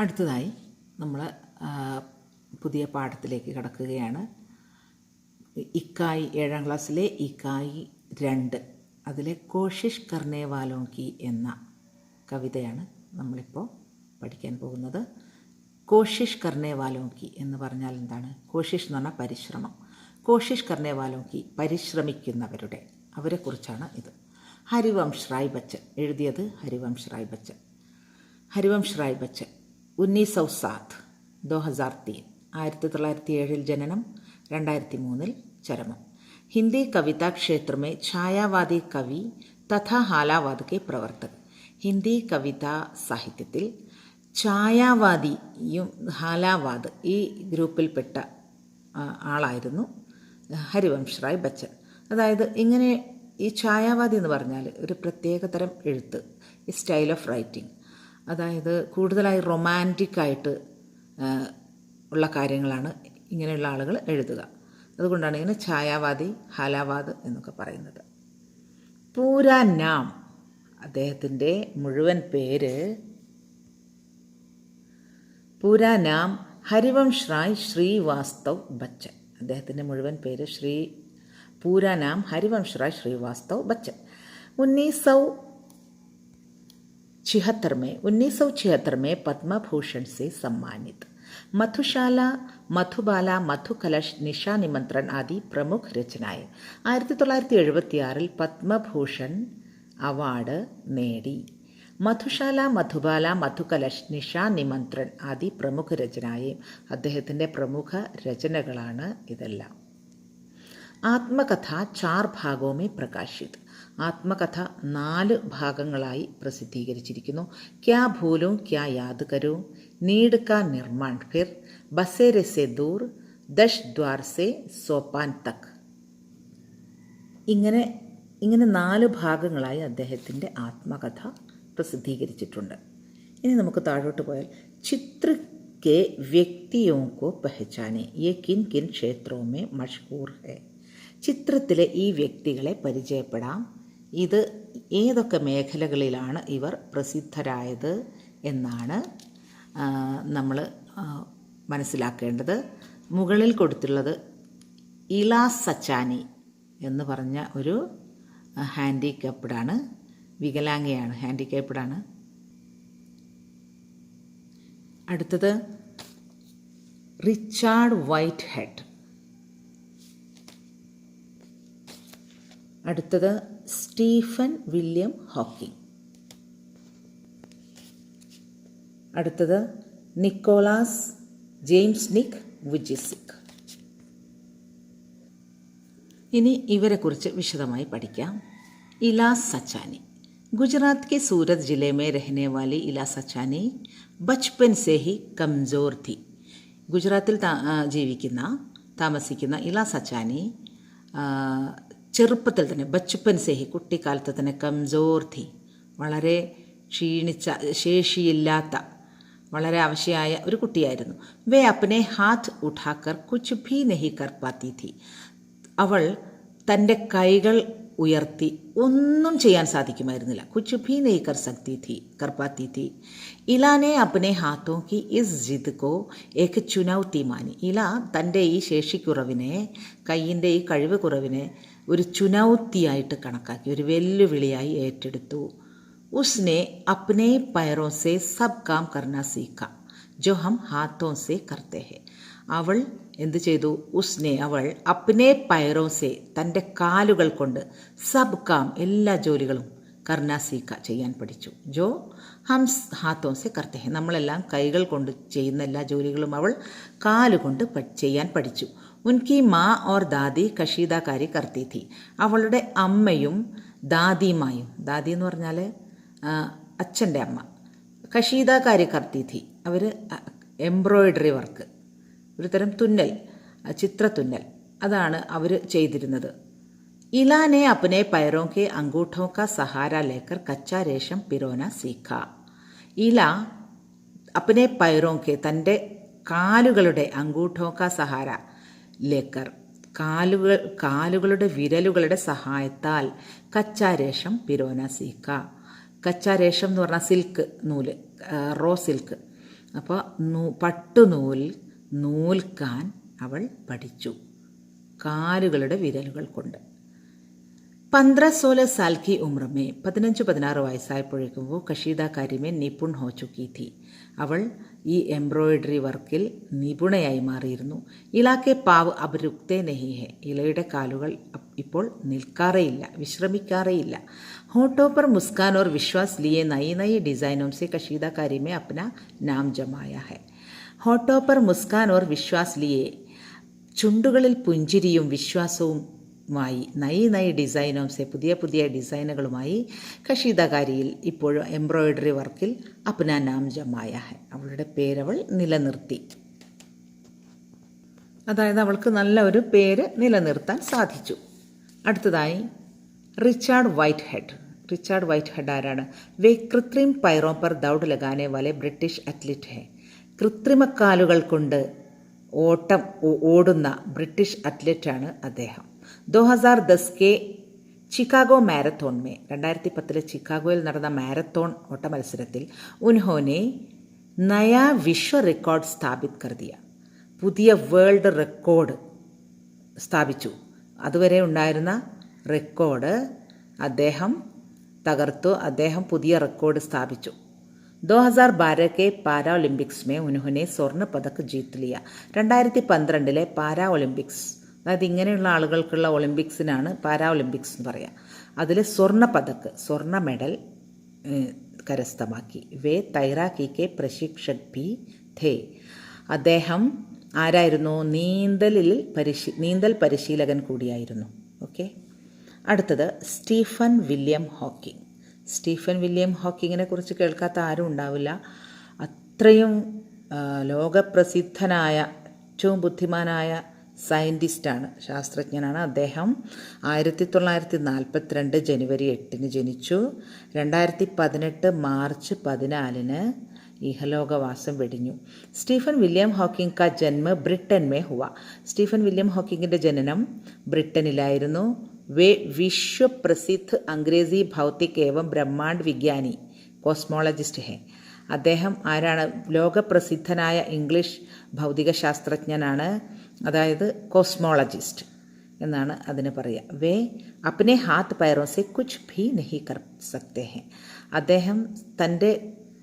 അടുത്തതായി നമ്മൾ പുതിയ പാഠത്തിലേക്ക് കടക്കുകയാണ്. ഇക്കായി 7ാം ക്ലാസ്സിലെ ഇക്കായി 2 അതിലെ കോഷിഷ് കർണേ വാലോം കി എന്ന കവിതയാണ് നമ്മളിപ്പോൾ പഠിക്കാൻ പോകുന്നത്. കോഷിഷ് കർണേ വാലോം കി എന്ന് പറഞ്ഞാൽ എന്താണ്? കോഷിഷ് എന്ന് പറഞ്ഞാൽ പരിശ്രമം. കോഷിഷ് കർണേ വാലോം കി പരിശ്രമിക്കുന്നവരുടെ, അവരെക്കുറിച്ചാണ് ഇത്. ഹരിവംശ് റായ് ബച്ചൻ എഴുതിയത്. ഹരിവംശ് റായ് ബച്ചൻ 1907 2003 1907 ജനനം, 2003 ചരമം. ഹിന്ദി കവിതാ ക്ഷേത്ര में ഛായാവാദി കവി തഥാ ഹാലാവാദ് के പ്രവർത്തക്. ഹിന്ദി കവിതാ സാഹിത്യത്തിൽ ഛായാവാദിയും ഹാലാവാദ് ഈ ഗ്രൂപ്പിൽപ്പെട്ട ആളായിരുന്നു ഹരിവംശ് റായ് ബച്ചൻ. അതായത് ഇങ്ങനെ ഈ ഛായാവാദി എന്ന് പറഞ്ഞാൽ ഒരു പ്രത്യേകതരം എഴുത്ത്, ഈ സ്റ്റൈൽ ഓഫ് റൈറ്റിംഗ്, അതായത് കൂടുതലായി റൊമാൻറ്റിക്കായിട്ട് ഉള്ള കാര്യങ്ങളാണ് ഇങ്ങനെയുള്ള ആളുകൾ എഴുതുക. അതുകൊണ്ടാണ് ഇങ്ങനെ ഛായാവാദി ഹാലാവാദ് എന്നൊക്കെ പറയുന്നത്. പൂരാ നാം, അദ്ദേഹത്തിൻ്റെ മുഴുവൻ പേര് പൂരാ നാം ഹരിവംശ് റായ് ശ്രീവാസ്തവ് ബച്ചൻ. അദ്ദേഹത്തിൻ്റെ മുഴുവൻ പേര് पूरा नाम हरिवंश राय श्रीवास्तव बच्चन. 1976 में पद्म भूषण से सम्मानित. मधुशाला, मधुबाला, मधुकलश, निशा निमंत्रण आदि प्रमुख रचनाएं. 1976 പത്മഭൂഷൺ അവാർഡ് നേടി. മധുശാല, മധുബാല, മധുകലശ്, നിശാ നിമന്ത്രൺ ആദി പ്രമുഖ രചനായേ, അദ്ദേഹത്തിൻ്റെ പ്രമുഖ രചനകളാണ് ഇതെല്ലാം. ആത്മകഥ 4 ഭാഗോं में പ്രകാശിത്. ആത്മകഥ 4 ഭാഗങ്ങളായി പ്രസിദ്ധീകരിച്ചിരിക്കുന്നു. ക്യാ ഭൂലൂം ക്യാ യാദ് കരൂം, നീഡ് കാ നിർമാൺ ഫിർ, ബസേരെ സെ ദൂർ, 10 ദ്വാർ സെ സോപാൻ തക്. ഇങ്ങനെ 4 ഭാഗങ്ങളായി അദ്ദേഹത്തിൻ്റെ ആത്മകഥ പ്രസിദ്ധീകരിച്ചിട്ടുണ്ട്. ഇനി നമുക്ക് താഴോട്ട് പോയാൽ ചിത്ര के व्यक्तियों को पहचाने, ये किन किन क्षेत्रों में मशहूर है. ചിത്രത്തിലെ ഈ വ്യക്തികളെ പരിചയപ്പെടാം. ഇത് ഏതൊക്കെ മേഖലകളിലാണ് ഇവർ പ്രസിദ്ധരായത് എന്നാണ് നമ്മൾ മനസ്സിലാക്കേണ്ടത്. മുകളിൽ കൊടുത്തുള്ളത് ഇലാ സച്ചാനി എന്ന് പറഞ്ഞ ഒരു ഹാൻഡിക്യാപ്ഡാണ്, വികലാംഗയാണ്, ഹാൻഡിക്യാപ്ഡാണ്. അടുത്തത് റിച്ചാർഡ് വൈറ്റ് ഹെഡ്. അടുത്തത് സ്റ്റീഫൻ വില്യം ഹോക്കിംഗ്. അടുത്തത് നിക്കോളാസ് ജെയിംസ് നിക് വുജിസിക്. ഇനി ഇവരെക്കുറിച്ച് വിശദമായി പഠിക്കാം. ഇലാ സച്ചാനി. गुजरात के सूरत ज़िले में रहने वाली इला सचानी बचपन से ही कमज़ोर थी. ഗുജറാത്തിൽ താമസിക്കുന്ന ഇലാ സച്ചാനി ചെറുപ്പത്തിൽ തന്നെ, ബച്പൻ സേഹി കുട്ടിക്കാലത്ത് തന്നെ, കംസോർ ഥി വളരെ ക്ഷീണിച്ച, ശേഷിയില്ലാത്ത, വളരെ അവശയായ ഒരു കുട്ടിയായിരുന്നു. വേ അപ്നെ ഹാത്ത് ഉഠാക്കർ കുച്ച് ഭീ നഹി കർ പാത്തി ഥി. അവൾ തൻ്റെ കൈകൾ ഉയർത്തി ഒന്നും ചെയ്യാൻ സാധിക്കുമായിരുന്നില്ല. കുച്ച് ഭീ നഹി കർ സക്തി ഥി, കർ പാത്തി ഥി. ഇലാനെ അപ്നെ ഹാത്തോ കി ഇസ് ജിദ് കോ ഏക് ചുനൗത്തി മാനി. ഇല തൻ്റെ ഈ ശേഷിക്കുറവിനെ, കയ്യിൻ്റെ ഈ കഴിവ് കുറവിനെ ഒരു ചുനൗത്തിയായിട്ട് കണക്കാക്കി, ഒരു വെല്ലുവിളിയായി ഏറ്റെടുത്തു. ഉസ്നെ അപ്നെ പൈറോ സെ സബ് കാം കർണ സീഖ ജോ ഹം ഹാത്തോ സെ കർത്തേ ഹെ. അവൾ എന്ത് ചെയ്തു? ഉസ്നെ അവൾ അപ്നെ പൈറോ സെ തൻ്റെ കാലുകൾ കൊണ്ട്, സബ് കാം എല്ലാ ജോലികളും, കർണ സീഖ ചെയ്യാൻ പഠിച്ചു. ജോ ഹം ഹാത്തോ സെ കർത്തേ ഹെ നമ്മളെല്ലാം കൈകൾ കൊണ്ട് ചെയ്യുന്ന എല്ലാ ജോലികളും അവൾ കാലുകൊണ്ട് ചെയ്യാൻ പഠിച്ചു. ഉൻകി മാ ഓർ ദാദി കഷീദാകാരി കർത്തി ഥി. അവളുടെ അമ്മയും ദാദിമായും, ദാദി എന്ന് പറഞ്ഞാൽ അച്ഛൻ്റെ അമ്മ, കഷീദാകാരി കർത്തി ഥി അവർ എംബ്രോയിഡറി വർക്ക്, ഒരു തരം തുന്നൽ, ചിത്രത്തുന്നൽ, അതാണ് അവർ ചെയ്തിരുന്നത്. ഇലാനെ അപ്നെ പൈറോ കെ അംഗൂഠോ കാ സഹാര ലേക്കർ കച്ചാ രേഷം പിരോന സീഖ. ഇല അപ്നെ പൈറോ കെ തൻ്റെ കാലുകളുടെ, അംഗൂഠോ കാ സഹാര ലേക്കർ കാലുകളുടെ വിരലുകളുടെ സഹായത്താൽ കച്ചാ രേഷം പിരോന സീഖ. കച്ചാ രേഷം എന്ന് പറഞ്ഞാൽ സിൽക്ക് നൂല്, റോ സിൽക്ക്, അപ്പോൾ പട്ടുനൂൽ നൂൽക്കാൻ അവൾ പഠിച്ചു കാലുകളുടെ വിരലുകൾ കൊണ്ട്. 15-16 साल की उम्र में 15-16 വയസ്സായപ്പോഴേക്കും वो കശീദാകാരി में निपुण हो चुकी थी. അവൾ ഈ എംബ്രോയിഡറി വർക്കിൽ നിപുണയായി മാറിയിരുന്നു. ഇലാക്കെ പാവ് അബ് രുക്തേ നഹി ഹെ. ഇലയുടെ കാലുകൾ ഇപ്പോൾ നിൽക്കാറേയില്ല, വിശ്രമിക്കാറേയില്ല. होठों पर मुस्कान और विश्वास लिए नई नई डिज़ाइनों से कशीदाकारी में अपना नाम जमाया है. होठों पर मुस्कान और विश्वास लिए, ചുണ്ടുകളിൽ പുഞ്ചിരിയും വിശ്വാസവുമായി നൈ ഡിസൈനോംസെ പുതിയ പുതിയ ഡിസൈനുകളുമായി കശീദാകാരിയിൽ ഇപ്പോഴും എംബ്രോയിഡറി വർക്കിൽ അപ്നാ നാം ജമായ ഹെ. അവളുടെ പേരവൾ നിലനിർത്തി. അതായത് അവൾക്ക് നല്ല ഒരു പേര് നിലനിർത്താൻ സാധിച്ചു. അടുത്തതായി റിച്ചാർഡ് വൈറ്റ് ഹെഡ് ആരാണ്? വേ കൃത്രിം പൈറോ പർ ദൗഡ് ലഗാനെ വാലെ ബ്രിട്ടീഷ് അത്ലറ്റ് ഹെ. കൃത്രിമക്കാലുകൾ കൊണ്ട് ഓടുന്ന ബ്രിട്ടീഷ് അത്ലറ്റാണ് അദ്ദേഹം. 2010 के ചിക്കാഗോ മാരത്തോൺ 2010 ചിക്കാഗോയിൽ നടന്ന മാരത്തോൺ ഓട്ട മത്സരത്തിൽ ഉൻഹോനെ നയാ വിശ്വ റെക്കോർഡ് സ്ഥാപിത് കർ ദിയ. പുതിയ വേൾഡ് റെക്കോർഡ് സ്ഥാപിച്ചു. അതുവരെ ഉണ്ടായിരുന്ന റെക്കോർഡ് അദ്ദേഹം തകർത്തു. അദ്ദേഹം പുതിയ റെക്കോർഡ് സ്ഥാപിച്ചു. 2012 के പാരാ ഒളിമ്പിക്സ് में उन्होंने स्वर्ण पदक जीत लिया. 2012 പാരാ ഒളിമ്പിക്സ്, അതായത് ഇങ്ങനെയുള്ള ആളുകൾക്കുള്ള ഒളിമ്പിക്സിനാണ് പാരാ ഒളിമ്പിക്സ് എന്ന് പറയുക. അതിൽ സ്വർണ്ണ മെഡൽ കരസ്ഥമാക്കി. വേ തൈറാക്കി കെ പ്രശിക്ഷക് ഭി ഥേ. അദ്ദേഹം ആരായിരുന്നു? നീന്തൽ പരിശീലകൻ കൂടിയായിരുന്നു. ഓക്കെ. അടുത്തത് സ്റ്റീഫൻ വില്യം ഹോക്കിങ്ങിനെ കുറിച്ച് കേൾക്കാത്ത ആരും ഉണ്ടാവില്ല. അത്രയും ലോകപ്രസിദ്ധനായ ഏറ്റവും ബുദ്ധിമാനായ സയൻറ്റിസ്റ്റാണ്, ശാസ്ത്രജ്ഞനാണ് അദ്ദേഹം. 1942 ജനുവരി 8 ജനിച്ചു. 2018 മാർച്ച് 14 ഇഹലോകവാസം വെടിഞ്ഞു. സ്റ്റീഫൻ വില്യം ഹോക്കിംഗ് കാ ജന്മ ബ്രിട്ടൻ മേ ഹുവ. സ്റ്റീഫൻ വില്യം ഹോക്കിങ്ങിൻ്റെ ജനനം ബ്രിട്ടനിലായിരുന്നു. വേ വിശ്വപ്രസിദ്ധ അംഗ്രേസി ഭൗതിക് ഏവം ബ്രഹ്മാണ്ഡ് വിജ്ഞാനി കോസ്മോളജിസ്റ്റ് ഹെ. അദ്ദേഹം ആരാണ്? ലോകപ്രസിദ്ധനായ ഇംഗ്ലീഷ് ഭൗതിക ശാസ്ത്രജ്ഞനാണ്, അതായത് കോസ്മോളജിസ്റ്റ് എന്നാണ് അതിന് പറയുക. വേ അപ്നെ ഹാത്ത് പൈറോ സെ കുച്ച് ഭി നഹി കർ സക്തേ ഹെ. അദ്ദേഹം തൻ്റെ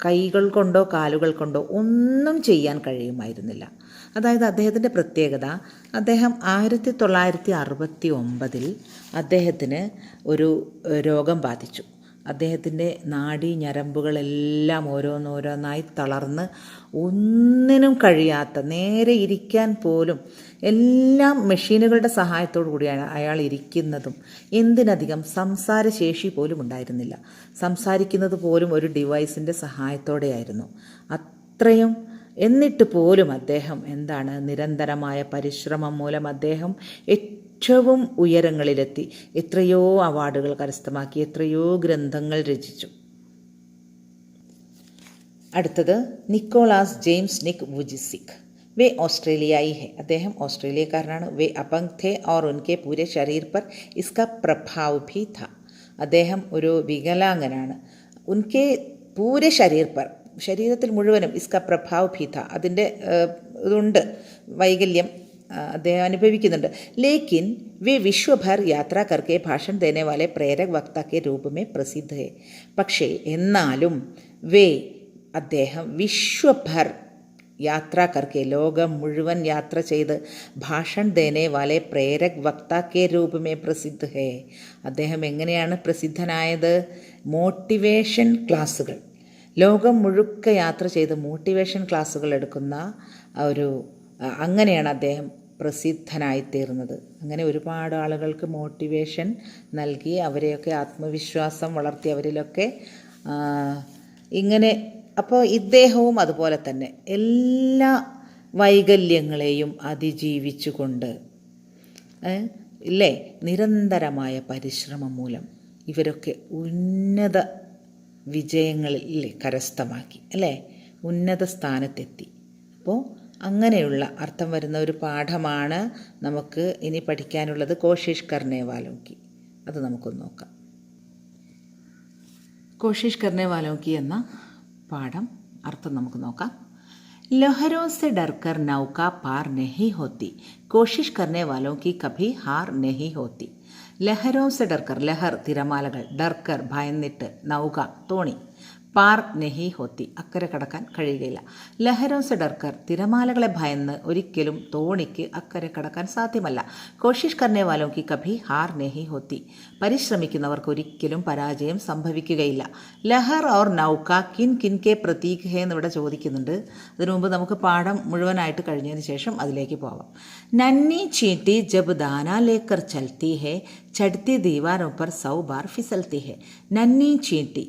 കൈകൾ കൊണ്ടോ കാലുകൾ കൊണ്ടോ ഒന്നും ചെയ്യാൻ കഴിയുമായിരുന്നില്ല. അതായത് അദ്ദേഹത്തിൻ്റെ പ്രത്യേകത, അദ്ദേഹം 1969 അദ്ദേഹത്തിന് ഒരു രോഗം ബാധിച്ചു. അദ്ദേഹത്തിൻ്റെ നാഡീ ഞരമ്പുകളെല്ലാം ഓരോന്നോരോന്നായി തളർന്ന് ഒന്നിനും കഴിയാത്ത, നേരെ ഇരിക്കാൻ പോലും എല്ലാം മെഷീനുകളുടെ സഹായത്തോടു കൂടിയാണ് അയാൾ ഇരിക്കുന്നതും. എന്തിനധികം സംസാരശേഷി പോലും ഉണ്ടായിരുന്നില്ല. സംസാരിക്കുന്നത് പോലും ഒരു ഡിവൈസിൻ്റെ സഹായത്തോടെയായിരുന്നു. അത്രയും എന്നിട്ട് പോലും അദ്ദേഹം നിരന്തരമായ പരിശ്രമം മൂലം അദ്ദേഹം ഏറ്റവും ഉയരങ്ങളിലെത്തി. എത്രയോ അവാർഡുകൾ കരസ്ഥമാക്കി, എത്രയോ ഗ്രന്ഥങ്ങൾ രചിച്ചു. അടുത്തത് നിക്കോളാസ് ജെയിംസ് നിക് വുജിസിക്. വേ ഓസ്ട്രേലിയായി ഹെ. അദ്ദേഹം ഓസ്ട്രേലിയക്കാരനാണ്. വേ അപംഗ് थे और उनके पूरे शरीर पर इसका प्रभाव भी था. അദ്ദേഹം ഒരു വികലാംഗനാണ്. ഉൻകെ പൂരെ ശരീർ പർ, ശരീരത്തിൽ മുഴുവനും ഇസ്ക പ്രഭാവ് ഭീ ഥ, അതിൻ്റെ ഇതുണ്ട്, വൈകല്യം അദ്ദേഹം അനുഭവിക്കുന്നുണ്ട്. ലേക്കിൻ വേ വിശ്വഭർ യാത്ര കർക്കെ ഭാഷൺ ദേനെ വാലെ പ്രേരക് വക്ത കെ രൂപ മേ പ്രസിദ്ധ ഹെ. പക്ഷേ എന്നാലും അദ്ദേഹം വിശ്വഭർ യാത്ര കർക്കെ, ലോകം മുഴുവൻ യാത്ര ചെയ്ത് ഭാഷൺ ദേനെ വാലെ പ്രേരക് വക്ത കെ രൂപ മേ പ്രസിദ്ധ ഹെ. അദ്ദേഹം എങ്ങനെയാണ് പ്രസിദ്ധനായത്? മോട്ടിവേഷൻ ക്ലാസ്സുകൾ, ലോകം മുഴുക്ക യാത്ര ചെയ്ത് മോട്ടിവേഷൻ ക്ലാസ്സുകൾ എടുക്കുന്ന അങ്ങനെയാണ് അദ്ദേഹം പ്രസിദ്ധനായിത്തീർന്നത്. അങ്ങനെ ഒരുപാട് ആളുകൾക്ക് മോട്ടിവേഷൻ നൽകി, അവരെയൊക്കെ ആത്മവിശ്വാസം വളർത്തി, അവരിലൊക്കെ ഇങ്ങനെ. അപ്പോൾ ഇദ്ദേഹവും അതുപോലെ തന്നെ എല്ലാ വൈകല്യങ്ങളെയും അതിജീവിച്ചുകൊണ്ട് നിരന്തരമായ പരിശ്രമം മൂലം ഇവരൊക്കെ ഉന്നത വിജയങ്ങളിൽ കരസ്ഥമാക്കി, ഉന്നത സ്ഥാനത്തെത്തി. അപ്പോൾ അങ്ങനെയുള്ള അർത്ഥം വരുന്ന ഒരു പാഠമാണ് നമുക്ക് ഇനി പഠിക്കാനുള്ളത്. കോശിഷ് കർനെ വാലോം കി. അത് നമുക്കൊന്ന് നോക്കാം. കോശിഷ് കർനെ വാലോം കി എന്ന പാഠം അർത്ഥം നമുക്ക് നോക്കാം. लहरों से डरकर नौका पार नहीं होती, कोशिश करने वालों की कभी हार नहीं होती. ലഹരോം സെ ഡർക്കർ, ലഹർ തിരമാലകൾ, ഡർക്കർ ഭയന്നിട്ട്, നൗക തോണി, പാർ നെഹി ഹോത്തി അക്കരെ കടക്കാൻ കഴിയുകയില്ല. ലഹരോം സെ ഡർക്കർ തിരമാലകളെ ഭയന്ന് ഒരിക്കലും തോണിക്ക് അക്കരെ കടക്കാൻ സാധ്യമല്ല. കോഷിഷ് കർനെ വാലോം കി കഭി ഹാർ നെഹി ഹോത്തി പരിശ്രമിക്കുന്നവർക്ക് ഒരിക്കലും പരാജയം സംഭവിക്കുകയില്ല. ലഹർ ഓർ നൗക കിൻ കിൻ കെ പ്രതീക് ഹേ എന്നിവിടെ ചോദിക്കുന്നുണ്ട്. അതിനു മുമ്പ് നമുക്ക് പാഠം മുഴുവനായിട്ട് കഴിഞ്ഞതിന് ശേഷം അതിലേക്ക് പോവാം. നന്നി ചീട്ടി ജബ് ദാന ലേക്കർ ചൽത്തി ഹേ ചടുത്തി ദീവാരോं पर 100 बार फिसलती है. നന്നി ചീട്ടി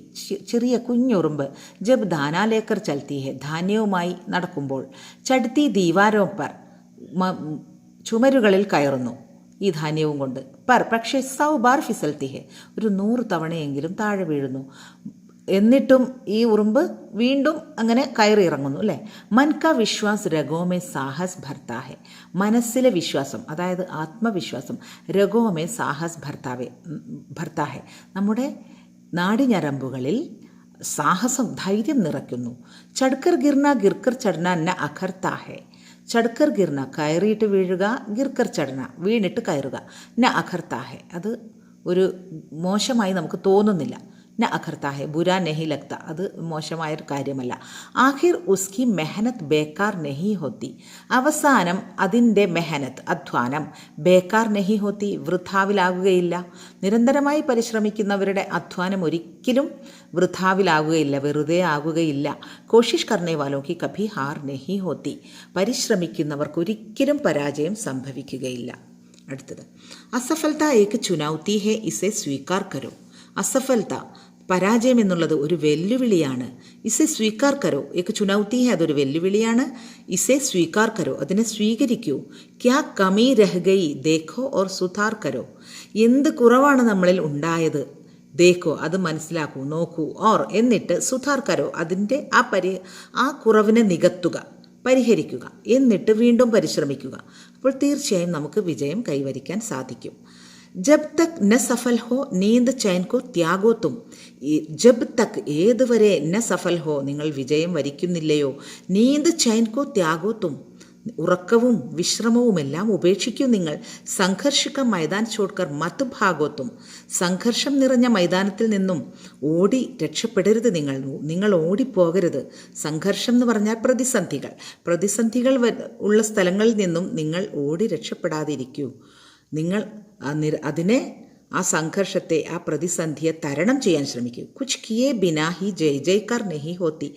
ചെറിയ കുഞ്ഞുറുമ്പ്, ജബ് ദാന ലേക്കർ ചൽത്തി ഹെ ധാന്യവുമായി നടക്കുമ്പോൾ, ചടുത്തി ദീവാരോं पर ചുമരുകളിൽ കയറുന്നു ഈ ധാന്യവും കൊണ്ട്, പക്ഷേ 100 ബാർ ഫിസൽത്തി ഹെ ഒരു 100 തവണയെങ്കിലും താഴെ വീഴുന്നു. എന്നിട്ടും ഈ ഉറുമ്പ് വീണ്ടും അങ്ങനെ കയറി ഇറങ്ങുന്നു അല്ലേ. മൻ കാ വിശ്വാസ് രഗോമേ സാഹസ് ഭർത്താഹെ മനസ്സിലെ വിശ്വാസം, അതായത് ആത്മവിശ്വാസം, രഗോമേ സാഹസ് ഭർത്താഹെ നമ്മുടെ നാടിഞരമ്പുകളിൽ സാഹസം, ധൈര്യം നിറയ്ക്കുന്നു. ചടുക്കർ ഗിർന ഗിർക്കർ ചടന ന അഖർത്താഹെ ചടുക്കർ ഗിർന കയറിയിട്ട് വീഴുക, ഗിർക്കർ ചടന വീണിട്ട് കയറുക, ന അഖർത്താഹെ അത് ഒരു മോശമായി നമുക്ക് തോന്നുന്നില്ല. ന അഖർത്താഹെ ബുരാ നെഹി ലഗ്ത അത് മോശമായൊരു കാര്യമല്ല. ആഖിർ ഉസ്കി മെഹനത്ത് ബേക്കാർ നെഹി ഹോത്തി അവസാനം അതിൻ്റെ മെഹനത്ത് അധ്വാനം ബേക്കാർ നെഹി ഹോത്തി വൃഥാവിലാകുകയില്ല. നിരന്തരമായി പരിശ്രമിക്കുന്നവരുടെ അധ്വാനം ഒരിക്കലും വൃഥാവിലാകുകയില്ല, വെറുതെ ആകുകയില്ല. കോഷിഷ് കർനെ വാലോം കി കഭി ഹാർ നെഹി ഹോത്തി പരിശ്രമിക്കുന്നവർക്ക് ഒരിക്കലും പരാജയം സംഭവിക്കുകയില്ല. അടുത്തത് അസഫലത ഏക് ചുനൗത്തി ഹെ ഇസെ സ്വീകാർ കരോ. അസഫലത പരാജയം എന്നുള്ളത് ഒരു വെല്ലുവിളിയാണ്. ഇസെ സ്വീകാർ കരോ ഏക് ചുനൗത്തി ഹെ അതൊരു വെല്ലുവിളിയാണ്. ഇസെ സ്വീകാർ കരോ അതിനെ സ്വീകരിക്കൂ. ക്യാ കമി രഹ് ഗയി ദേഖോ ഓർ സുധാർ കരോ എന്ത് കുറവാണ് നമ്മളിൽ ഉണ്ടായത്, ദേഖോ അത് മനസ്സിലാക്കൂ, നോക്കൂ, ഓർ എന്നിട്ട് സുധാർ കരോ അതിൻ്റെ ആ കുറവിനെ നികത്തുക, പരിഹരിക്കുക, എന്നിട്ട് വീണ്ടും പരിശ്രമിക്കുക. അപ്പോൾ തീർച്ചയായും നമുക്ക് വിജയം കൈവരിക്കാൻ സാധിക്കും. ജബ് തക് ന സഫൽ ഹോ നീന്ത് ചൈൻ കോ ത്യാഗോ തും ജബ് തക് ഏതുവരെ ന സഫൽ ഹോ നിങ്ങൾ വിജയം വരിക്കുന്നില്ലയോ, നീന്ത് ചൈൻ കോ ത്യാഗോ തും ഉറക്കവും വിശ്രമവുമെല്ലാം ഉപേക്ഷിക്കൂ നിങ്ങൾ. സംഘർഷിക്ക മൈതാൻ ചോഡ്കർ മത് ഭാഗോത്തും സംഘർഷം നിറഞ്ഞ മൈതാനത്തിൽ നിന്നും ഓടി രക്ഷപ്പെടരുത് നിങ്ങൾ ഓടിപ്പോകരുത്. സംഘർഷം എന്ന് പറഞ്ഞാൽ പ്രതിസന്ധികൾ ഉള്ള സ്ഥലങ്ങളിൽ നിന്നും നിങ്ങൾ ഓടി രക്ഷപ്പെടാതിരിക്കൂ. നിങ്ങൾ ആ സംഘർഷത്തെ, ആ പ്രതിസന്ധിയെ തരണം ചെയ്യാൻ ശ്രമിക്കൂ. കുച്ച് കിയേ ബിനാ ഹി ജയ് ജയ്ക്കാർ നെഹി ഹോത്തി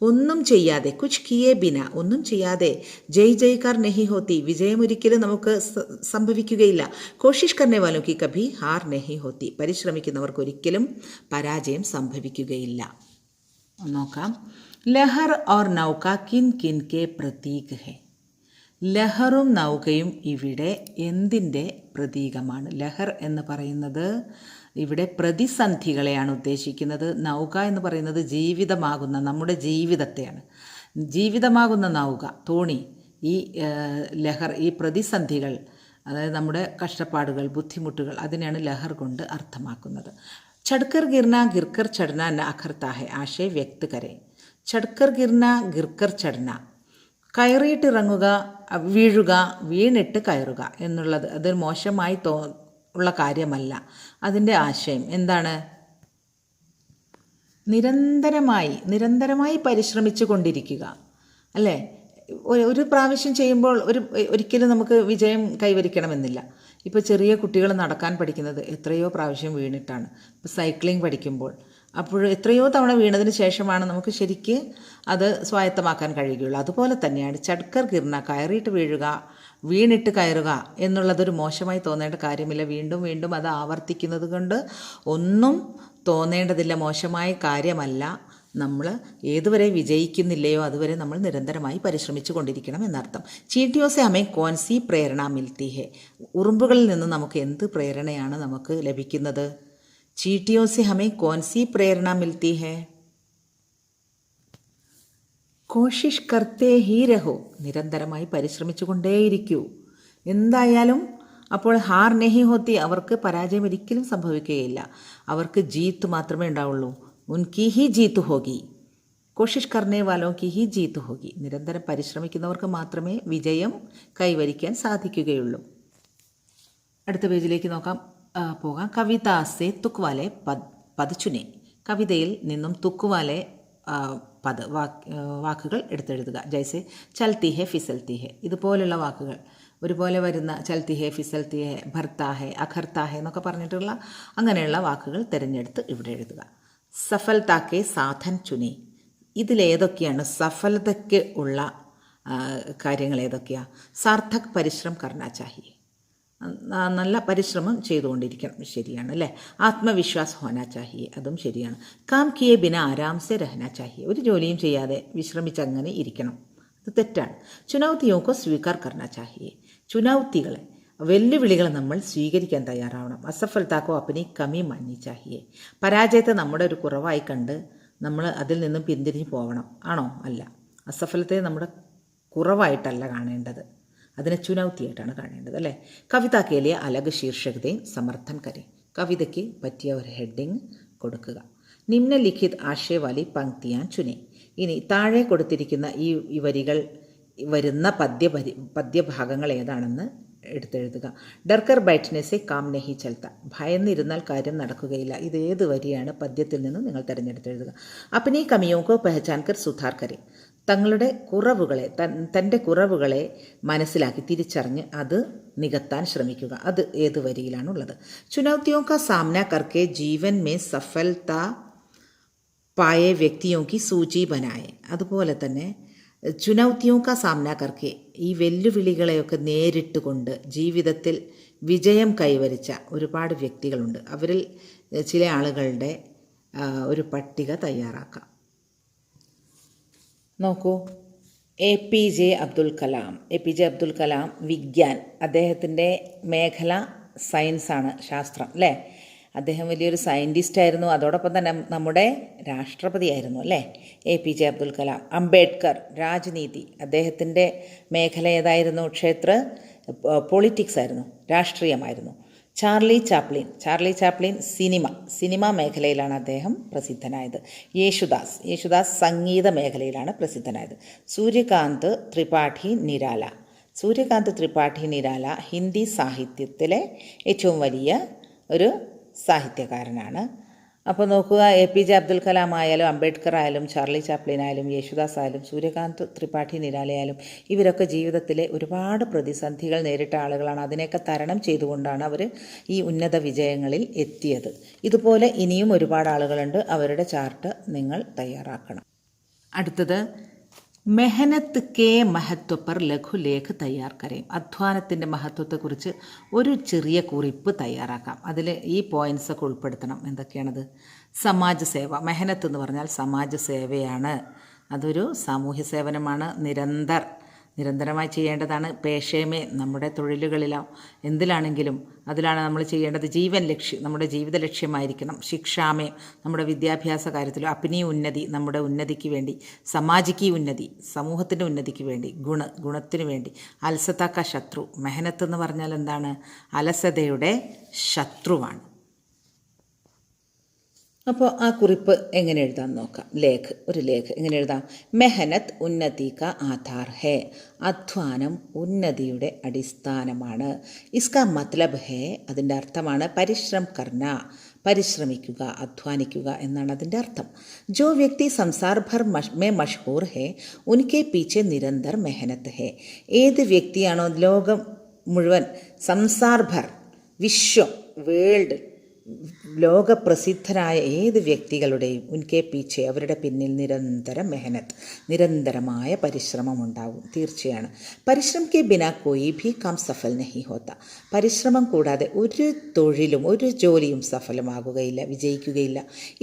ഒന്നും ചെയ്യാതെ, കുച്ച് കിയേ ബിന ഒന്നും ചെയ്യാതെ ജയ് ജയ്ക്കാർ നെഹി ഹോത്തി വിജയം ഒരിക്കലും നമുക്ക് സംഭവിക്കുകയില്ല. കോഷിഷ് കർനെ വാലോം കി കഭി ഹാർ നെഹി ഹോത്തി പരിശ്രമിക്കുന്നവർക്ക് ഒരിക്കലും പരാജയം സംഭവിക്കുകയില്ല. നോക്കാം. ലഹർ ഓർ നൗക കിൻ കിൻ കെ പ്രതീക് ഹെ. ലഹറും നൗകയും ഇവിടെ എന്തിൻ്റെ പ്രതീകമാണ്? ലഹർ എന്ന് പറയുന്നത് ഇവിടെ പ്രതിസന്ധികളെയാണ് ഉദ്ദേശിക്കുന്നത്. നൗക എന്ന് പറയുന്നത് ജീവിതമാകുന്ന നമ്മുടെ ജീവിതത്തെയാണ്. ജീവിതമാകുന്ന നൗക തോണി, ഈ ലഹർ ഈ പ്രതിസന്ധികൾ, അതായത് നമ്മുടെ കഷ്ടപ്പാടുകൾ, ബുദ്ധിമുട്ടുകൾ, അതിനെയാണ് ലഹർ കൊണ്ട് അർത്ഥമാക്കുന്നത്. ചടുക്കർ ഗിർന ഗിർക്കർ ചടന ന അഖർത്താഹെ ആശയ വ്യക്ത് കരെ. ചടുക്കർ ഗിർന ഗിർക്കർ ചടന കയറിയിട്ടിറങ്ങുക, വീഴുക, വീണിട്ട് കയറുക എന്നുള്ളത് അത് മോശമായി ഉള്ള കാര്യമല്ല. അതിൻ്റെ ആശയം എന്താണ്? നിരന്തരമായി പരിശ്രമിച്ചു കൊണ്ടിരിക്കുക അല്ലേ. ഒരു പ്രാവശ്യം ചെയ്യുമ്പോൾ ഒരിക്കലും നമുക്ക് വിജയം കൈവരിക്കണമെന്നില്ല. ഇപ്പോൾ ചെറിയ കുട്ടികൾ നടക്കാൻ പഠിക്കുന്നത് എത്രയോ പ്രാവശ്യം വീണിട്ടാണ്. ഇപ്പോൾ സൈക്ലിംഗ് പഠിക്കുമ്പോൾ അപ്പോൾ എത്രയോ തവണ വീണതിന് ശേഷമാണ് നമുക്ക് ശരിക്ക് അത് സ്വായത്തമാക്കാൻ കഴിയുകയുള്ളൂ. അതുപോലെ തന്നെയാണ് ചടുക്കർ ഗിർന കയറിയിട്ട് വീഴുക, വീണിട്ട് കയറുക എന്നുള്ളതൊരു മോശമായി തോന്നേണ്ട കാര്യമില്ല. വീണ്ടും വീണ്ടും അത് ആവർത്തിക്കുന്നത് കൊണ്ട് ഒന്നും തോന്നേണ്ടതില്ല, മോശമായ കാര്യമല്ല. നമ്മൾ ഏതുവരെ വിജയിക്കുന്നില്ലയോ അതുവരെ നമ്മൾ നിരന്തരമായി പരിശ്രമിച്ചു കൊണ്ടിരിക്കണം എന്നർത്ഥം. ചീട്ടിയോസെ ഹമേ കോൻസി പ്രേരണ മിൽത്തി ഹെ ഉറുമ്പുകളിൽ നിന്ന് നമുക്ക് എന്ത് പ്രേരണയാണ് നമുക്ക് ലഭിക്കുന്നത്? चींटियों से हमें कौन सी प्रेरणा मिलती है? കോഷിഷ് കർത്തേ ഹീ രഹോ നിരന്തരമായി പരിശ്രമിച്ചു കൊണ്ടേയിരിക്കൂ. എന്തായാലും അപ്പോൾ ഹാർ നെഹി ഹോത്തി അവർക്ക് പരാജയം ഒരിക്കലും സംഭവിക്കുകയില്ല. അവർക്ക് ജീത്ത് മാത്രമേ ഉണ്ടാവുള്ളൂ. ഉൻകി ഹി ജീത്ത് ഹോഗി കോഷിഷ് കർണേ വാലോം കി ഹി ജീത്ത് ഹോഗി. നിരന്തരം പരിശ്രമിക്കുന്നവർക്ക് മാത്രമേ വിജയം കൈവരിക്കാൻ സാധിക്കുകയുള്ളൂ. അടുത്ത പേജിലേക്ക് പോകാം. കവിതാസെ തുക്വാലെ പദ് ചുനെ. കവിതയിൽ നിന്നും തുക്വാലെ വാക്കുകൾ എടുത്തെഴുതുക. ജൈസെ ചൽത്തി ഹെ ഫിസൽത്തി ഹെ. ഇതുപോലുള്ള വാക്കുകൾ ഒരുപോലെ വരുന്ന ചൽത്തി ഹെ ഫിസൽത്തി ഹെ ഭർത്താ ഹെ അഖർത്താ ഹെ എന്നൊക്കെ പറഞ്ഞിട്ടുള്ള അങ്ങനെയുള്ള വാക്കുകൾ തിരഞ്ഞെടുത്ത് ഇവിടെ എഴുതുക. സഫൽതാക്കെ സാധൻ ചുനി. ഇതിലേതൊക്കെയാണ് സഫലതയ്ക്ക് ഉള്ള കാര്യങ്ങൾ ഏതൊക്കെയാണ്? സാർത്ഥക് പരിശ്രം കർണാ ചാഹിയെ. നല്ല പരിശ്രമം ചെയ്തുകൊണ്ടിരിക്കണം, ശരിയാണ് അല്ലേ. ആത്മവിശ്വാസ് ഹോനാ ചാഹിയെ, അതും ശരിയാണ്. കാം കിയെ ബിന ആരാംസെ രഹനാ ചാഹിയെ. ഒരു ജോലിയും ചെയ്യാതെ വിശ്രമിച്ചങ്ങനെ ഇരിക്കണം, അത് തെറ്റാണ്. ചുനൗത്തിയോക്കോ സ്വീകാർ കർണാ ചാഹിയെ. ചുനൗത്തികളെ, വെല്ലുവിളികളെ നമ്മൾ സ്വീകരിക്കാൻ തയ്യാറാവണം. അസഫൽത്താക്കോ അപ്പനി കമി മാന്നി ചാഹിയെ. പരാജയത്തെ നമ്മുടെ ഒരു കുറവായി കണ്ട് നമ്മൾ അതിൽ നിന്നും പിന്തിരിഞ്ഞ് പോകണം. ആണോ? അല്ല. അസഫലത്തെ നമ്മുടെ കുറവായിട്ടല്ല കാണേണ്ടത്, അതിനെ ചുനൗത്തിയായിട്ടാണ് കാണേണ്ടത് അല്ലേ. കവിത കേലിയ അലഗ് ശീർഷകതയും സമർത്ഥൻ കരെ. കവിതയ്ക്ക് പറ്റിയ ഒരു ഹെഡിങ് കൊടുക്കുക. നിമ്നലിഖിത് ആശയവാലി പങ്ക്തിയാൻ ചുനെ. ഇനി താഴെ കൊടുത്തിരിക്കുന്ന ഈ വരികൾ വരുന്ന പദ്യഭാഗങ്ങൾ ഏതാണെന്ന് എടുത്തെഴുതുക. ഡർക്കർ ബൈഠ്നെസെ കാം നെഹി ചൽത്ത. ഭയന്നിരുന്നാൽ കാര്യം നടക്കുകയില്ല. ഇത് ഏത് വരിയാണ് പദ്യത്തിൽ നിന്ന് നിങ്ങൾ തിരഞ്ഞെടുത്തെഴുതുക. അപ്നി കമിയോക്കോ പെഹചാൻകർ സുധാർ കരെ. തങ്ങളുടെ കുറവുകളെ തൻ്റെ കുറവുകളെ മനസ്സിലാക്കി തിരിച്ചറിഞ്ഞ് അത് നികത്താൻ ശ്രമിക്കുക. അത് ഏത് വരിയിലാണുള്ളത്? ചുനൗത്തിയോ കാ സാമന കർക്കെ ജീവൻ മേ സഫലത പായ വ്യക്തിയോ കി സൂചി ബനായെ. അതുപോലെ തന്നെ ചുനൗത്തിയോ കാ സാമന കർക്കെ, ഈ വെല്ലുവിളികളെയൊക്കെ നേരിട്ട് കൊണ്ട് ജീവിതത്തിൽ വിജയം കൈവരിച്ച ഒരുപാട് വ്യക്തികളുണ്ട്. അവരിൽ ചില ആളുകളുടെ ഒരു പട്ടിക തയ്യാറാക്കാം. നോക്കൂ, APJ അബ്ദുൽ കലാം. APJ അബ്ദുൽ കലാം വിജ്ഞാൻ, അദ്ദേഹത്തിൻ്റെ മേഖല സയൻസാണ്, ശാസ്ത്രം അല്ലേ. അദ്ദേഹം വലിയൊരു സയൻറ്റിസ്റ്റ് ആയിരുന്നു, അതോടൊപ്പം തന്നെ നമ്മുടെ രാഷ്ട്രപതിയായിരുന്നു അല്ലേ, APJ അബ്ദുൽ കലാം. അംബേദ്കർ രാജ്നീതി, അദ്ദേഹത്തിൻ്റെ മേഖല ഏതായിരുന്നു? പൊളിറ്റിക്സ് ആയിരുന്നു, രാഷ്ട്രീയമായിരുന്നു. ചാർലി ചാപ്ലിൻ സിനിമ മേഖലയിലാണ് അദ്ദേഹം പ്രസിദ്ധനായത്. യേശുദാസ് സംഗീത മേഖലയിലാണ് പ്രസിദ്ധനായത്. സൂര്യകാന്ത് ത്രിപാഠി നിരാല ഹിന്ദി സാഹിത്യത്തിലെ ഏറ്റവും വലിയ ഒരു സാഹിത്യകാരനാണ്. അപ്പോൾ നോക്കുക, APJ അബ്ദുൽ കലാം ആയാലും അംബേദ്കർ ആയാലും ചാർലി ചാപ്ലിൻ ആയാലും യേശുദാസ് ആയാലും സൂര്യകാന്ത് ത്രിപാഠി നിരാലയായാലും ഇവരൊക്കെ ജീവിതത്തിലെ ഒരുപാട് പ്രതിസന്ധികൾ നേരിട്ട ആളുകളാണ്. അതിനെയൊക്കെ തരണം ചെയ്തുകൊണ്ടാണ് അവർ ഈ ഉന്നത വിജയങ്ങളിൽ എത്തിയത്. ഇതുപോലെ ഇനിയും ഒരുപാട് ആളുകളുണ്ട്, അവരുടെ ചാർട്ട് നിങ്ങൾ തയ്യാറാക്കണം. അടുത്തത് മെഹനത്ത് കെ മഹത്വ പർ ലഘുലേഖ തയ്യാർ കരയും. അധ്വാനത്തിൻ്റെ മഹത്വത്തെക്കുറിച്ച് ഒരു ചെറിയ കുറിപ്പ് തയ്യാറാക്കാം. അതിൽ ഈ പോയിൻറ്റ്സൊക്കെ ഉൾപ്പെടുത്തണം. എന്തൊക്കെയാണത്? സമാജസേവ. മെഹനത്ത് എന്ന് പറഞ്ഞാൽ സമാജസേവയാണ്, അതൊരു സാമൂഹ്യ സേവനമാണ്. നിരന്തരമായി ചെയ്യേണ്ടതാണ്. പേഷേമേ, നമ്മുടെ തൊഴിലുകളിലോ എന്തിലാണെങ്കിലും അതിലാണ് നമ്മൾ ചെയ്യേണ്ടത്. നമ്മുടെ ജീവിത ലക്ഷ്യമായിരിക്കണം. ശിക്ഷാമേ, നമ്മുടെ വിദ്യാഭ്യാസ കാര്യത്തിലോ. അപ്നി ഉന്നതി, നമ്മുടെ ഉന്നതിക്ക് വേണ്ടി. സമാജിക്ക് ഉന്നതി, സമൂഹത്തിൻ്റെ ഉന്നതിക്ക് വേണ്ടി. ഗുണത്തിന് വേണ്ടി. അലസതാക്ക ശത്രു. മെഹനത്ത് എന്ന് പറഞ്ഞാൽ എന്താണ്? അലസതയുടെ ശത്രുവാണ്. അപ്പോൾ ആ കുറിപ്പ് എങ്ങനെ എഴുതാൻ നോക്കാം. ഒരു ലേഖ് എങ്ങനെ എഴുതാം? മെഹനത്ത് ഉന്നതി കാ ആധാർ ഹേ. അധ്വാനം ഉന്നതിയുടെ അടിസ്ഥാനമാണ്. ഇസ്കാ മത്ലബ് ഹേ, അതിൻ്റെ അർത്ഥമാണ് പരിശ്രം കർണ, പരിശ്രമിക്കുക, അധ്വാനിക്കുക എന്നാണ് അതിൻ്റെ അർത്ഥം. ജോ വ്യക്തി സംസാർ ഭർ മേ മഷ്ഹൂർ ഹേ ഉൻകെ പീछे നിരന്തർ മെഹനത്ത് ഹേ. ഏത് വ്യക്തിയാണോ ലോകം മുഴുവൻ, സംസാർ ഭർ, വിശ്വം, വേൾഡ്, ലോകപ്രസിദ്ധരായ ഏത് വ്യക്തികളുടെയും ഉൻകെ പീछे, അവരുടെ പിന്നിൽ നിരന്തരമായ പരിശ്രമം ഉണ്ടാകും, തീർച്ചയാണ്. പരിശ്രം കെ ബിനാ കോയി ഭി കാം സഫൽ നഹി ഹോത്ത. പരിശ്രമം കൂടാതെ ഒരു തൊഴിലും ഒരു ജോലിയും സഫലമാകുകയില്ല, വിജയിക്കുകയില്ല.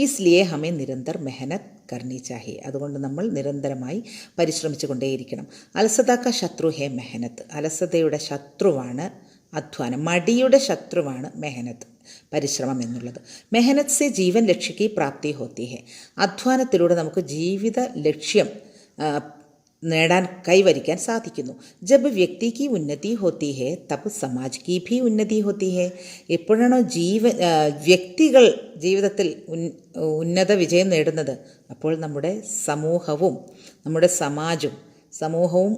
ഇസ്ലിയെ ഹമേ നിരന്തർ മെഹനത്ത് കർണി ചാഹിയെ. അതുകൊണ്ട് നമ്മൾ നിരന്തരമായി പരിശ്രമിച്ചു കൊണ്ടേയിരിക്കണം. അലസതാക്ക ശത്രു ഹേ മെഹനത്ത്. അലസതയുടെ ശത്രുവാണ് അധ്വാനം, മടിയുടെ ശത്രുവാണ് മെഹനത്ത്, പരിശ്രമം എന്നുള്ളത്. മെഹനത്ത് സെ ജീവൻ ലക്ഷ്യക്ക് പ്രാപ്തി ഹോത്തി ഹെ. അധ്വാനത്തിലൂടെ നമുക്ക് ജീവിത ലക്ഷ്യം നേടാൻ കൈവരിക്കാൻ സാധിക്കുന്നു. ജബ് വ്യക്തി കി ഉന്നതി ഹോത്തി ഹെ തബ് സമാജ് കി ഭി ഉന്നതി ഹോത്തി ഹെ. എപ്പോഴാണോ വ്യക്തികൾ ജീവിതത്തിൽ ഉന്നത വിജയം നേടുന്നത്, അപ്പോൾ നമ്മുടെ സമൂഹവും നമ്മുടെ സമൂഹവും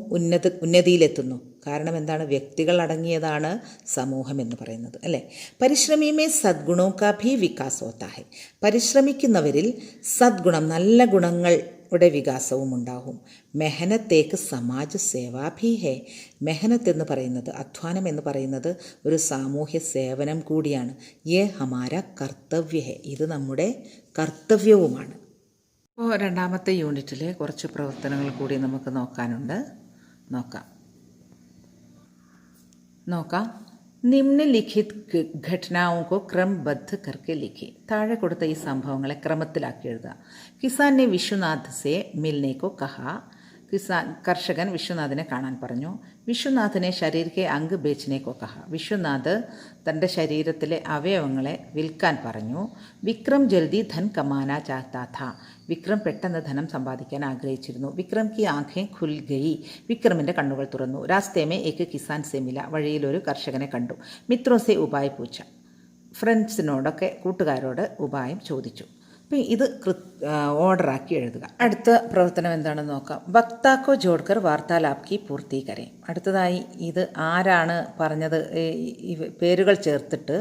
ഉന്നതിയിലെത്തുന്നു. കാരണം എന്താണ്? വ്യക്തികൾ അടങ്ങിയതാണ് സമൂഹം എന്ന് പറയുന്നത്, അല്ലേ? പരിശ്രമിമേ സദ്ഗുണോ കാ ഭി വികാസ് ഹോത്താ ഹെ. പരിശ്രമിക്കുന്നവരിൽ സദ്ഗുണം, നല്ല ഗുണങ്ങളുടെ വികാസവും ഉണ്ടാകും. മെഹനത്തേക്ക് സമാജ് സേവാ ഭി ഹെ. മെഹനത്ത് എന്ന് പറയുന്നത്, അധ്വാനം എന്ന് പറയുന്നത് ഒരു സാമൂഹ്യ സേവനം കൂടിയാണ്. യേ ഹമാര കർത്തവ്യ ഹെ. ഇത് നമ്മുടെ കർത്തവ്യവുമാണ്. അപ്പോൾ രണ്ടാമത്തെ യൂണിറ്റിലെ കുറച്ച് പ്രവർത്തനങ്ങൾ കൂടി നമുക്ക് നോക്കാം. നിമ്നലിഖിത് ഘടനാओं को क्रमबद्ध करके लिखी. താഴെ കൊടുത്ത ഈ സംഭവങ്ങളെ ക്രമത്തിലാക്കി എഴുതുക. കിസാനെ വിശ്വനാഥ് സെ മിൽനെ കോ കഹാ. കർഷകൻ വിശ്വനാഥിനെ കാണാൻ പറഞ്ഞു. വിശ്വനാഥിനെ ശരീരക്കെ അംഗ് ബേച്ചനെ കോ കഹ. വിശ്വനാഥ് തൻ്റെ ശരീരത്തിലെ അവയവങ്ങളെ വിൽക്കാൻ പറഞ്ഞു. വിക്രം ജൽദി ധൻ കമാനാ ചാഹതാ ഥാ. വിക്രം പെട്ടെന്ന് ധനം സമ്പാദിക്കാൻ ആഗ്രഹിച്ചിരുന്നു. വിക്രം കി ആഖേ ഖുൽ ഗയി. വിക്രമിൻ്റെ കണ്ണുകൾ തുറന്നു. രാസ്തേമേ ഏക് കിസാൻ സെ മില. വഴിയിലൊരു കർഷകനെ കണ്ടു. മിത്രോ സെ ഉപായ് പൂച്ച. ഫ്രണ്ട്സിനോടൊക്കെ, കൂട്ടുകാരോട് ഉപായം ചോദിച്ചു. അപ്പം ഇത് ഓർഡറാക്കി എഴുതുക. അടുത്ത പ്രവർത്തനം എന്താണെന്ന് നോക്കാം. വക്താക്കോ ജോഡ്കർ വാർത്താലാപ് കി പൂർത്തി കരേ. അടുത്തതായി ഇത് ആരാണ് പറഞ്ഞത്, പേരുകൾ ചേർത്തിട്ട്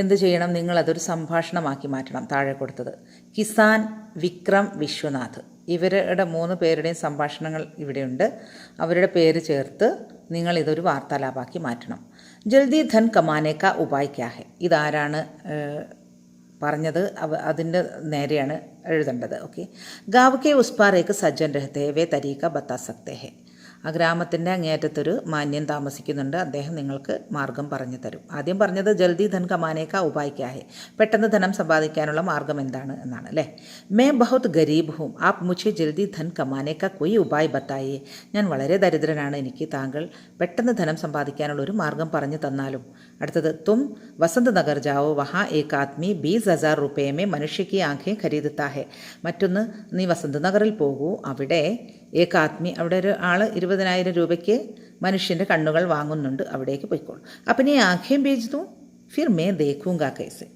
എന്ത് ചെയ്യണം? നിങ്ങളതൊരു സംഭാഷണമാക്കി മാറ്റണം. താഴെ കൊടുത്തത് കിസാൻ, വിക്രം, വിശ്വനാഥ്, ഇവരുടെ 3 പേരുടെയും സംഭാഷണങ്ങൾ ഇവിടെയുണ്ട്. അവരുടെ പേര് ചേർത്ത് നിങ്ങളിതൊരു വാർത്താലാപാക്കി മാറ്റണം. ജൽദി ധൻ കമാനേക്ക ഉപായ് ക്യാ ഹെ. ഇതാരാണ് പറഞ്ഞത്? അതിൻ്റെ നേരെയാണ് എഴുതേണ്ടത്. ഓക്കെ. ഗാവ് കെ ഉസ് പാർ ഏക്ക് സജ്ജൻ രഹത്തെ വേ തരീക്ക ബത്താ സക്തേ ഹെ. ആ ഗ്രാമത്തിൻ്റെ അങ്ങേയറ്റത്തൊരു മാന്യൻ താമസിക്കുന്നുണ്ട്. അദ്ദേഹം നിങ്ങൾക്ക് മാർഗം പറഞ്ഞു തരും. ആദ്യം പറഞ്ഞത് ജൽദി ധൻ കമാനേക്ക ഉപായ് ക്യാ ഹെ. പെട്ടെന്ന് ധനം സമ്പാദിക്കാനുള്ള മാർഗം എന്താണ് എന്നാണ്, അല്ലേ? മേ ബഹുത് ഗരീബ് ഹൂം ആപ് മുझे ജൽദി ധൻ കമാനേക്ക കൊയ് ഉപായ് ബത്തായേ. ഞാൻ വളരെ ദരിദ്രനാണ്, എനിക്ക് താങ്കൾ പെട്ടെന്ന് ധനം സമ്പാദിക്കാനുള്ള ഒരു മാർഗം പറഞ്ഞു തന്നാലും. അടുത്തത് തും വസന്ത് നഗർ ജാവോ വഹാ ഏക് ആദ്മി 20,000 रुपये में മനുഷ്യ की ആഖേं ഖരീദത്താ ഹെ. മറ്റൊന്ന്, നീ വസന്ത് നഗറിൽ പോകൂ, അവിടെ ഏക് ആദ്മി, അവിടെ ഒരു ആൾ 20,000 രൂപയ്ക്ക് മനുഷ്യൻ്റെ കണ്ണുകൾ വാങ്ങുന്നുണ്ട്, അവിടേക്ക് പോയിക്കോളൂ. അപ്പം നീ ആഖേം ബേച്ച് ദൂ ഫിർ മേ ദേഖൂങ്കാ കൈസെ.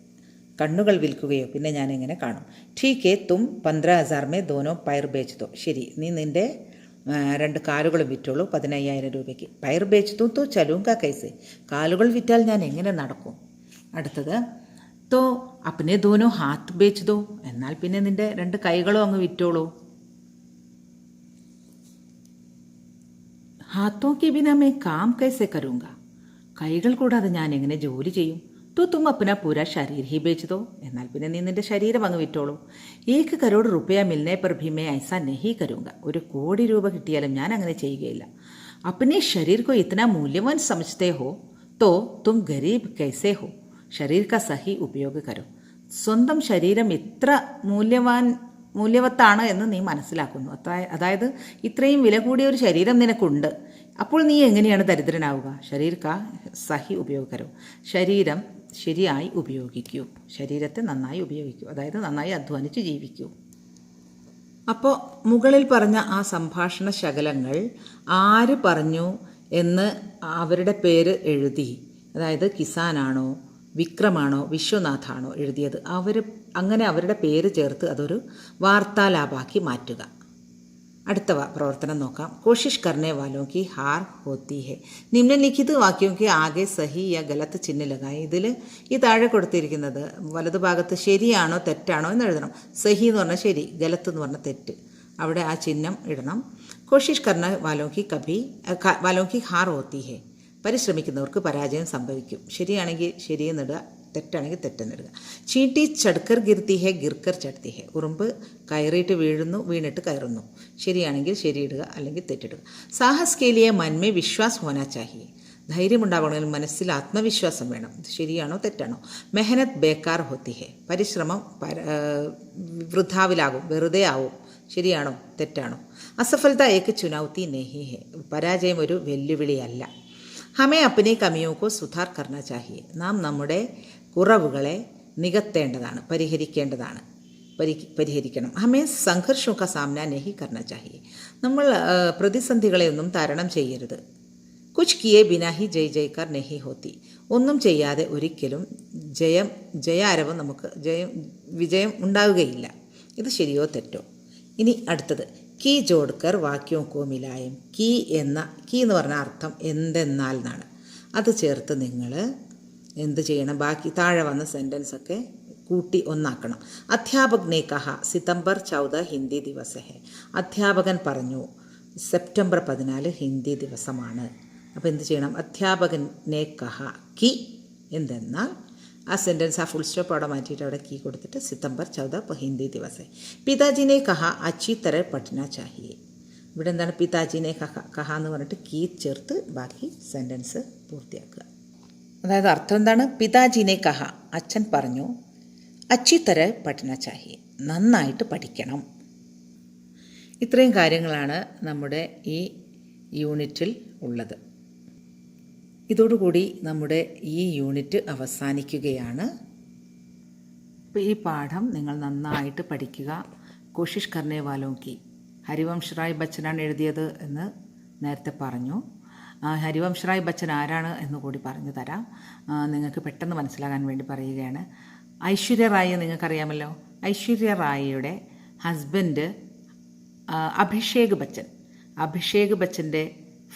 കണ്ണുകൾ വിൽക്കുകയോ, പിന്നെ ഞാൻ എങ്ങനെ കാണും. ठीक है तुम 15,000 में दोनों पैर बेच दो. ശരി, നീ നിൻ്റെ 2 കാലുകളും വിറ്റോളൂ 15,000 രൂപയ്ക്ക്. പയർ ബേച്ച് തൂ തോ ചലൂങ്കാ കൈസെ. കാലുകൾ വിറ്റാൽ ഞാൻ എങ്ങനെ നടക്കും. അടുത്തത് തോ അപ്നെ ദോനോ ഹാത്ത് ബേച്ച് ദോ. എന്നാൽ പിന്നെ നിൻ്റെ 2 കൈകളും അങ്ങ് വിറ്റോളൂ. ഹാത്തോ കി ബിനാ മേ കാം കൈസെ കരൂങ്ക. കൈകൾ കൂടാതെ ഞാൻ എങ്ങനെ ജോലി ചെയ്യും. തോ തും അപ്നാ പൂരാ ശരീർ ഹി ബേച്ച് ദോ. എന്നാൽ പിന്നെ നീ നിൻ്റെ ശരീരം അങ്ങ് വിറ്റോളൂ. 1 കരോട് റുപ്പയ മിൽനെ പർ ഭി മേ ഐസാ നഹി കരൂങ്ക. 1 കോടി രൂപ കിട്ടിയാലും ഞാൻ അങ്ങനെ ചെയ്യുകയില്ല. അപ്നെ ശരീർ കോ ഇത്തനാ മൂല്യവാൻ സമജ്തേ ഹോ തോ തും ഗരീബ് കൈസേ ഹോ. ശരീർ കാ സഹി ഉപയോഗ കരോ. സ്വന്തം ശരീരം ഇത്ര മൂല്യവത്താണ് എന്ന് നീ മനസ്സിലാക്കുന്നു. അതായത് ഇത്രയും വില കൂടിയ ഒരു ശരീരം നിനക്കുണ്ട്, അപ്പോൾ നീ എങ്ങനെയാണ് ദരിദ്രനാവുക. ശരീർ കാ സഹി ഉപയോഗകരോ. ശരീരം ശരിയായി ഉപയോഗിക്കൂ, ശരീരത്തെ നന്നായി ഉപയോഗിക്കൂ, അതായത് നന്നായി അധ്വാനിച്ച് ജീവിക്കൂ. അപ്പോൾ മുകളിൽ പറഞ്ഞ ആ സംഭാഷണ ശകലങ്ങൾ ആര് പറഞ്ഞു എന്ന് അവരുടെ പേര് എഴുതി, അതായത് കിസാനാണോ വിക്രമാണോ വിശ്വനാഥാണോ എഴുതിയത്, അങ്ങനെ അവരുടെ പേര് ചേർത്ത് അതൊരു വാർത്താലാപാക്കി മാറ്റുക. അടുത്ത പ്രവർത്തനം നോക്കാം. കോഷിഷ് കർനെ വാലോं की हार होती है. നിമ്നലിഖിത് വാക്യോं के आगे സഹി യാ ഗലത്ത് ചിഹ്ന ലഗായി. ഇതിൽ ഈ താഴെ കൊടുത്തിരിക്കുന്നത് വലതുഭാഗത്ത് ശരിയാണോ തെറ്റാണോ എന്ന് എഴുതണം. സഹി എന്ന് പറഞ്ഞാൽ ശരി, ഗലത്ത് എന്ന് പറഞ്ഞാൽ തെറ്റ്. അവിടെ ആ ചിഹ്നം ഇടണം. കോഷിഷ് കർന വാലോं की हार होती है. പരിശ്രമിക്കുന്നവർക്ക് പരാജയം സംഭവിക്കും. ശരിയാണെങ്കിൽ ശരിയെന്നിടുക, തെറ്റാണെങ്കിൽ തെറ്റെന്നിടുക. ചീട്ടി ചടുക്കർ ഗിർത്തി ഹെ ഗിർക്കർ ചടുത്തി ഹെ. ഉറുമ്പ് കയറിയിട്ട് വീഴുന്നു, വീണിട്ട് കയറുന്നു. ശരിയാണെങ്കിൽ ശരിയിടുക, അല്ലെങ്കിൽ തെറ്റിടുക. സാഹസ് കേലിയെ മന്മേ വിശ്വാസ് ഹോനാ ചാഹിയെ. ധൈര്യമുണ്ടാകണമെങ്കിൽ മനസ്സിൽ ആത്മവിശ്വാസം വേണം. ശരിയാണോ തെറ്റാണോ. മെഹനത്ത് ബേക്കാർ ഹോത്തി ഹെ. പരിശ്രമം വൃഥാവിലാകും, വെറുതെ ആവും. ശരിയാണോ തെറ്റാണോ. അസഫലത ഏക്ക് ചുനൗത്തി നെഹി ഹെ. പരാജയം ഒരു വെല്ലുവിളിയല്ല. ഹമേ അപ്നെ കമിയോക്കോ സുധാർ കർണ ചാഹിയെ. നാം നമ്മുടെ കുറവുകളെ നികത്തേണ്ടതാണ്, പരിഹരിക്കേണ്ടതാണ്. പരിഹരിക്കണം. ഹമേ സംഘർഷോ കാ സാമന നഹി കർണ ചാഹിയെ. നമ്മൾ പ്രതിസന്ധികളെയൊന്നും തരണം ചെയ്യരുത്. കുച്ച് കിയേ ബിനാ ഹി ജയ് ജയ്ക്കാർ നഹി ഹോത്തി. ഒന്നും ചെയ്യാതെ ഒരിക്കലും ജയാരവം നമുക്ക് വിജയം ഉണ്ടാവുകയില്ല. ഇത് ശരിയോ തെറ്റോ? ഇനി അടുത്തത് കീ ജോഡ്കർ വാക്യോം കോ മിലായം. കീ എന്ന് പറഞ്ഞ അർത്ഥം എന്തെന്നാൽ എന്നാണ്. അത് ചേർത്ത് നിങ്ങൾ എന്ത് ചെയ്യണം? ബാക്കി താഴെ വന്ന സെൻറ്റൻസൊക്കെ കൂട്ടി ഒന്നാക്കണം. അധ്യാപക് നേ കഹ സിതംബർ 14 ഹിന്ദി ദിവസ് ഹെ. അധ്യാപകൻ പറഞ്ഞു സെപ്റ്റംബർ 14 ഹിന്ദി ദിവസമാണ്. അപ്പോൾ എന്ത് ചെയ്യണം? അധ്യാപകൻ നേ കഹ കി എന്തെന്നാൽ ആ സെൻറ്റൻസ് ആ ഫുൾ സ്റ്റോപ്പ് അവിടെ മാറ്റിയിട്ട് അവിടെ കീ കൊടുത്തിട്ട് സിതംബർ 14 ഹിന്ദി ദിവസ് ഹെ. പിതാജിനെ കഹ അച്ചി തര പഠന ചാഹിയെ. ഇവിടെ എന്താണ്? പിതാജിനെ കഹ എന്ന് പറഞ്ഞിട്ട് കീ ചേർത്ത് ബാക്കി സെൻറ്റൻസ് പൂർത്തിയാക്കുക. അതായത് അർത്ഥം എന്താണ്? പിതാജിനെ കഹ അച്ഛൻ പറഞ്ഞു അച്ചി തര പഠന ചാഹിയെ നന്നായിട്ട് പഠിക്കണം. ഇത്രയും കാര്യങ്ങളാണ് നമ്മുടെ ഈ യൂണിറ്റിൽ ഉള്ളത്. ഇതോടുകൂടി നമ്മുടെ ഈ യൂണിറ്റ് അവസാനിക്കുകയാണ്. അപ്പോൾ ഈ പാഠം നിങ്ങൾ നന്നായിട്ട് പഠിക്കുക. കോഷിഷ് കർണേ വാലോം കി. ഹരിവംശ് റായ് ബച്ചനാണ് എഴുതിയത് എന്ന് നേരത്തെ പറഞ്ഞു. ഹരിവംശ് റായ് ബച്ചൻ ആരാണ് എന്ന് കൂടി പറഞ്ഞു തരാം. നിങ്ങൾക്ക് പെട്ടെന്ന് മനസ്സിലാകാൻ വേണ്ടി പറയുകയാണ്. ഐശ്വര്യ റായ് നിങ്ങൾക്കറിയാമല്ലോ. ഐശ്വര്യ റായിയുടെ ഹസ്ബൻഡ് അഭിഷേക് ബച്ചൻ. അഭിഷേക് ബച്ചൻ്റെ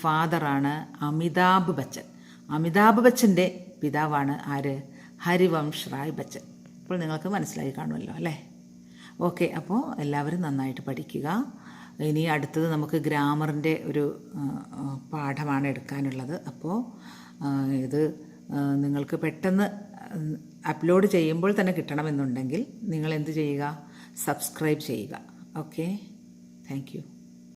ഫാദറാണ് അമിതാഭ് ബച്ചൻ. അമിതാഭ് ബച്ചൻ്റെ പിതാവാണ് ആര്? ഹരിവംശ് റായ് ബച്ചൻ. ഇപ്പോൾ നിങ്ങൾക്ക് മനസ്സിലായി കാണുമല്ലോ അല്ലേ? ഓക്കെ, അപ്പോൾ എല്ലാവരും നന്നായിട്ട് പഠിക്കുക. ഇനി അടുത്തത് നമുക്ക് ഗ്രാമറിൻ്റെ ഒരു പാഠമാണ് എടുക്കാനുള്ളത്. അപ്പോൾ ഇത് നിങ്ങൾക്ക് പെട്ടെന്ന് അപ്ലോഡ് ചെയ്യുമ്പോൾ തന്നെ കിട്ടണമെന്നുണ്ടെങ്കിൽ നിങ്ങൾ എന്ത് ചെയ്യുക? സബ്സ്ക്രൈബ് ചെയ്യുക. Okay, thank you.